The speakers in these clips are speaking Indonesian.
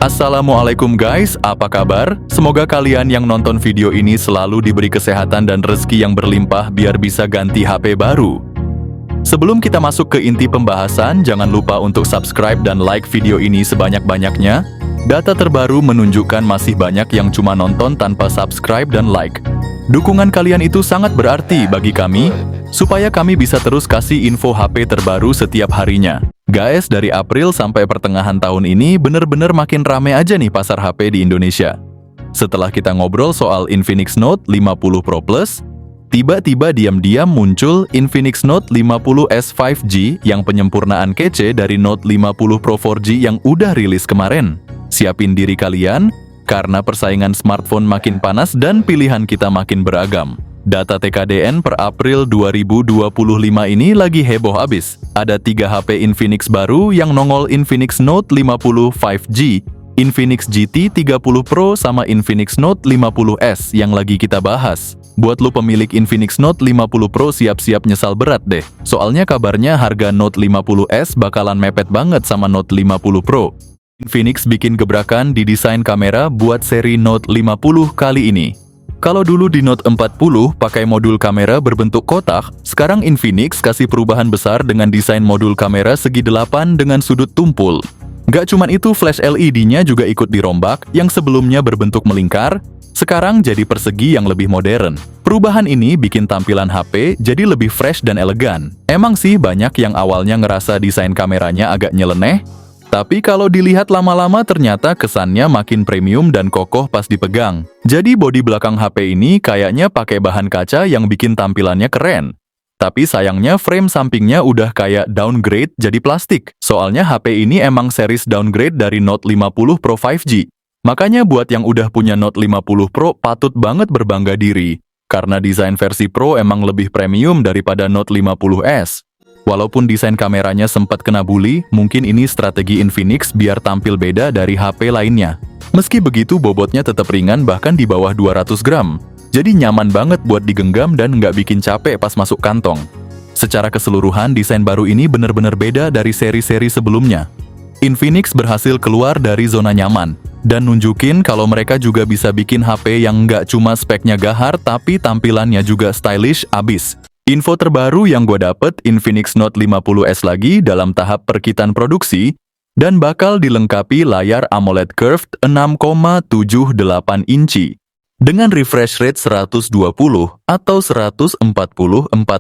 Assalamualaikum guys, apa kabar? Semoga kalian yang nonton video ini selalu diberi kesehatan dan rezeki yang berlimpah biar bisa ganti HP baru. Sebelum kita masuk ke inti pembahasan, jangan lupa untuk subscribe dan like video ini sebanyak-banyaknya. Data terbaru menunjukkan masih banyak yang cuma nonton tanpa subscribe dan like. Dukungan kalian itu sangat berarti bagi kami, supaya kami bisa terus kasih info HP terbaru setiap harinya. Guys, dari April sampai pertengahan tahun ini bener-bener makin rame aja nih pasar HP di Indonesia. Setelah kita ngobrol soal Infinix Note 50 Pro Plus, tiba-tiba diam-diam muncul Infinix Note 50S 5G yang penyempurnaan kece dari Note 50 Pro 4G yang udah rilis kemarin. Siapin diri kalian, karena persaingan smartphone makin panas dan pilihan kita makin beragam. Data TKDN per April 2025 ini lagi heboh abis. Ada 3 HP Infinix baru yang nongol Infinix Note 50 5G, Infinix GT 30 Pro sama Infinix Note 50S yang lagi kita bahas. Buat lo pemilik Infinix Note 50 Pro siap-siap nyesal berat deh. Soalnya kabarnya harga Note 50S bakalan mepet banget sama Note 50 Pro. Infinix bikin gebrakan di desain kamera buat seri Note 50 kali ini. Kalau dulu di Note 40 pakai modul kamera berbentuk kotak, sekarang Infinix kasih perubahan besar dengan desain modul kamera segi 8 dengan sudut tumpul. Gak cuman itu, flash LED-nya juga ikut dirombak, yang sebelumnya berbentuk melingkar, sekarang jadi persegi yang lebih modern. Perubahan ini bikin tampilan HP jadi lebih fresh dan elegan. Emang sih banyak yang awalnya ngerasa desain kameranya agak nyeleneh, tapi kalau dilihat lama-lama ternyata kesannya makin premium dan kokoh pas dipegang. Jadi bodi belakang HP ini kayaknya pakai bahan kaca yang bikin tampilannya keren. Tapi sayangnya frame sampingnya udah kayak downgrade jadi plastik. Soalnya HP ini emang series downgrade dari Note 50 Pro 5G. Makanya buat yang udah punya Note 50 Pro patut banget berbangga diri. Karena desain versi Pro emang lebih premium daripada Note 50S. Walaupun desain kameranya sempat kena bully, mungkin ini strategi Infinix biar tampil beda dari HP lainnya. Meski begitu, bobotnya tetap ringan bahkan di bawah 200 gram. Jadi nyaman banget buat digenggam dan nggak bikin capek pas masuk kantong. Secara keseluruhan, desain baru ini bener-bener beda dari seri-seri sebelumnya. Infinix berhasil keluar dari zona nyaman, dan nunjukin kalau mereka juga bisa bikin HP yang nggak cuma speknya gahar, tapi tampilannya juga stylish abis. Info terbaru yang gue dapet, Infinix Note 50S lagi dalam tahap perkitan produksi dan bakal dilengkapi layar AMOLED curved 6,78 inci dengan refresh rate 120 atau 144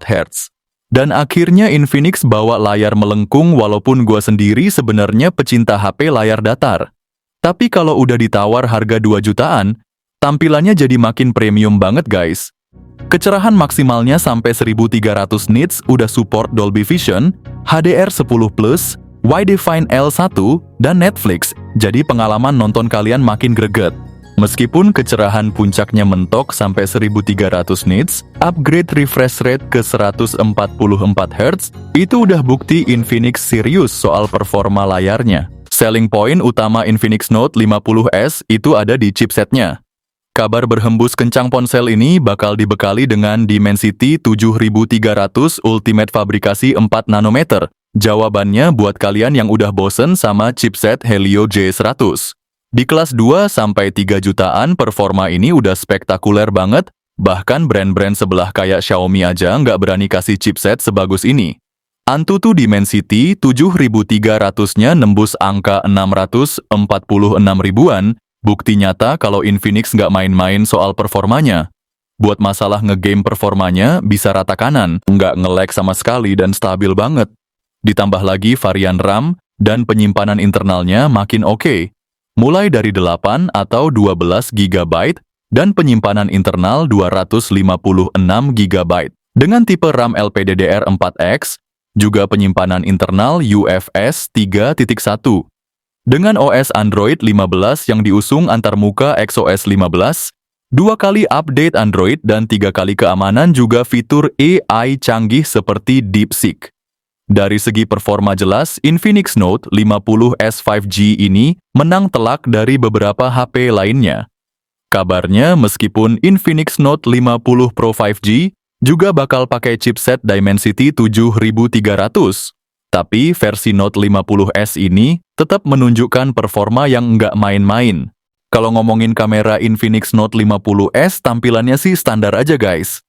Hz. Dan akhirnya Infinix bawa layar melengkung walaupun gue sendiri sebenarnya pecinta HP layar datar. Tapi kalau udah ditawar harga 2 jutaan, tampilannya jadi makin premium banget guys. Kecerahan maksimalnya sampai 1300 nits, udah support Dolby Vision, HDR10+, Wide-Define L1, dan Netflix, jadi pengalaman nonton kalian makin greget. Meskipun kecerahan puncaknya mentok sampai 1300 nits, upgrade refresh rate ke 144 Hz, itu udah bukti Infinix serius soal performa layarnya. Selling point utama Infinix Note 50S itu ada di chipsetnya. Kabar berhembus kencang ponsel ini bakal dibekali dengan Dimensity 7300 Ultimate fabrikasi 4 nanometer. Jawabannya buat kalian yang udah bosen sama chipset Helio J100. Di kelas 2-3 jutaan performa ini udah spektakuler banget, bahkan brand-brand sebelah kayak Xiaomi aja nggak berani kasih chipset sebagus ini. Antutu Dimensity 7300-nya nembus angka 646 ribuan, bukti nyata kalau Infinix nggak main-main soal performanya. Buat masalah ngegame performanya bisa rata kanan, nggak nge-lag sama sekali dan stabil banget. Ditambah lagi varian RAM dan penyimpanan internalnya makin oke. Mulai dari 8 atau 12 GB dan penyimpanan internal 256 GB. Dengan tipe RAM LPDDR4X, juga penyimpanan internal UFS 3.1. Dengan OS Android 15 yang diusung antarmuka XOS 15, 2 kali update Android dan 3 kali keamanan juga fitur AI canggih seperti DeepSeek. Dari segi performa jelas, Infinix Note 50S 5G ini menang telak dari beberapa HP lainnya. Kabarnya meskipun Infinix Note 50 Pro 5G juga bakal pakai chipset Dimensity 7300, Tapi versi Note 50S ini tetap menunjukkan performa yang nggak main-main. Kalau ngomongin kamera Infinix Note 50S, tampilannya sih standar aja guys.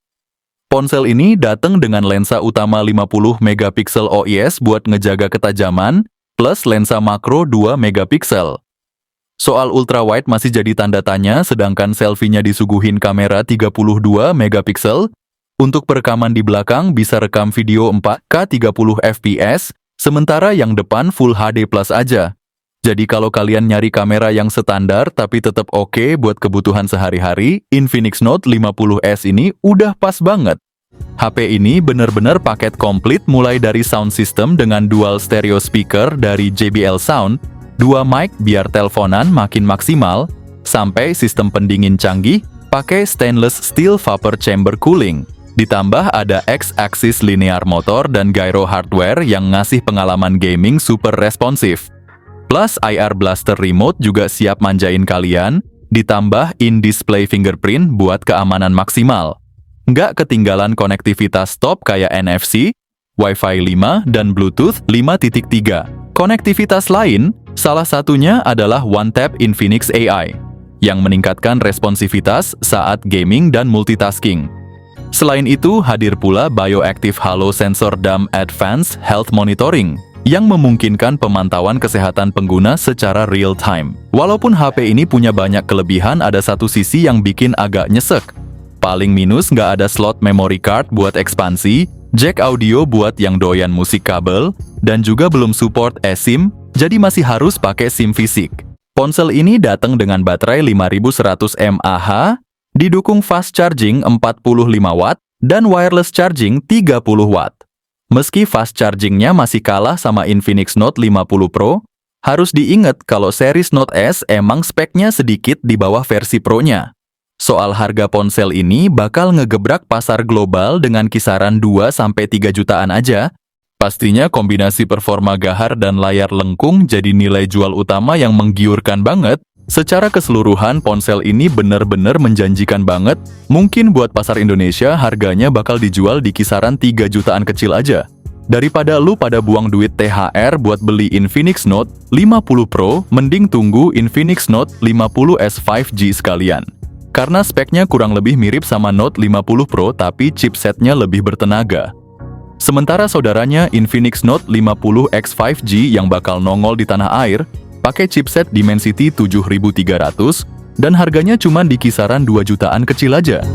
Ponsel ini datang dengan lensa utama 50 megapiksel OIS buat ngejaga ketajaman, plus lensa makro 2 megapiksel. Soal ultrawide masih jadi tanda tanya, sedangkan selfie-nya disuguhin kamera 32 megapiksel. Untuk perekaman di belakang bisa rekam video 4K 30 fps, sementara yang depan Full HD Plus aja. Jadi kalau kalian nyari kamera yang standar tapi tetap oke buat kebutuhan sehari-hari, Infinix Note 50S ini udah pas banget. HP ini bener-bener paket komplit mulai dari sound system dengan dual stereo speaker dari JBL Sound, 2 mic biar teleponan makin maksimal, sampai sistem pendingin canggih pakai stainless steel vapor chamber cooling. Ditambah ada X-axis linear motor dan gyro hardware yang ngasih pengalaman gaming super responsif. Plus IR Blaster Remote juga siap manjain kalian, ditambah in-display fingerprint buat keamanan maksimal. Nggak ketinggalan konektivitas top kayak NFC, Wi-Fi 5, dan Bluetooth 5.3. Konektivitas lain, salah satunya adalah One Tap Infinix AI, yang meningkatkan responsivitas saat gaming dan multitasking. Selain itu, hadir pula Bioactive Halo Sensor DAM Advanced Health Monitoring yang memungkinkan pemantauan kesehatan pengguna secara real-time. Walaupun HP ini punya banyak kelebihan, ada satu sisi yang bikin agak nyesek. Paling minus nggak ada slot memory card buat ekspansi, jack audio buat yang doyan musik kabel, dan juga belum support eSIM, jadi masih harus pakai SIM fisik. Ponsel ini datang dengan baterai 5100 mAh, didukung fast charging 45 watt dan wireless charging 30 watt. Meski fast chargingnya masih kalah sama Infinix Note 50 Pro, harus diingat kalau series Note S emang speknya sedikit di bawah versi Pro-nya. Soal harga ponsel ini bakal ngegebrak pasar global dengan kisaran 2-3 jutaan aja. Pastinya kombinasi performa gahar dan layar lengkung jadi nilai jual utama yang menggiurkan banget. Secara keseluruhan, ponsel ini bener-bener menjanjikan banget. Mungkin buat pasar Indonesia, harganya bakal dijual di kisaran 3 jutaan kecil aja. Daripada lu pada buang duit THR buat beli Infinix Note 50 Pro, mending tunggu Infinix Note 50S 5G sekalian. Karena speknya kurang lebih mirip sama Note 50 Pro, tapi chipsetnya lebih bertenaga. Sementara saudaranya Infinix Note 50X 5G yang bakal nongol di tanah air, pakai chipset Dimensity 7300 dan harganya cuma di kisaran 2 jutaan kecil aja.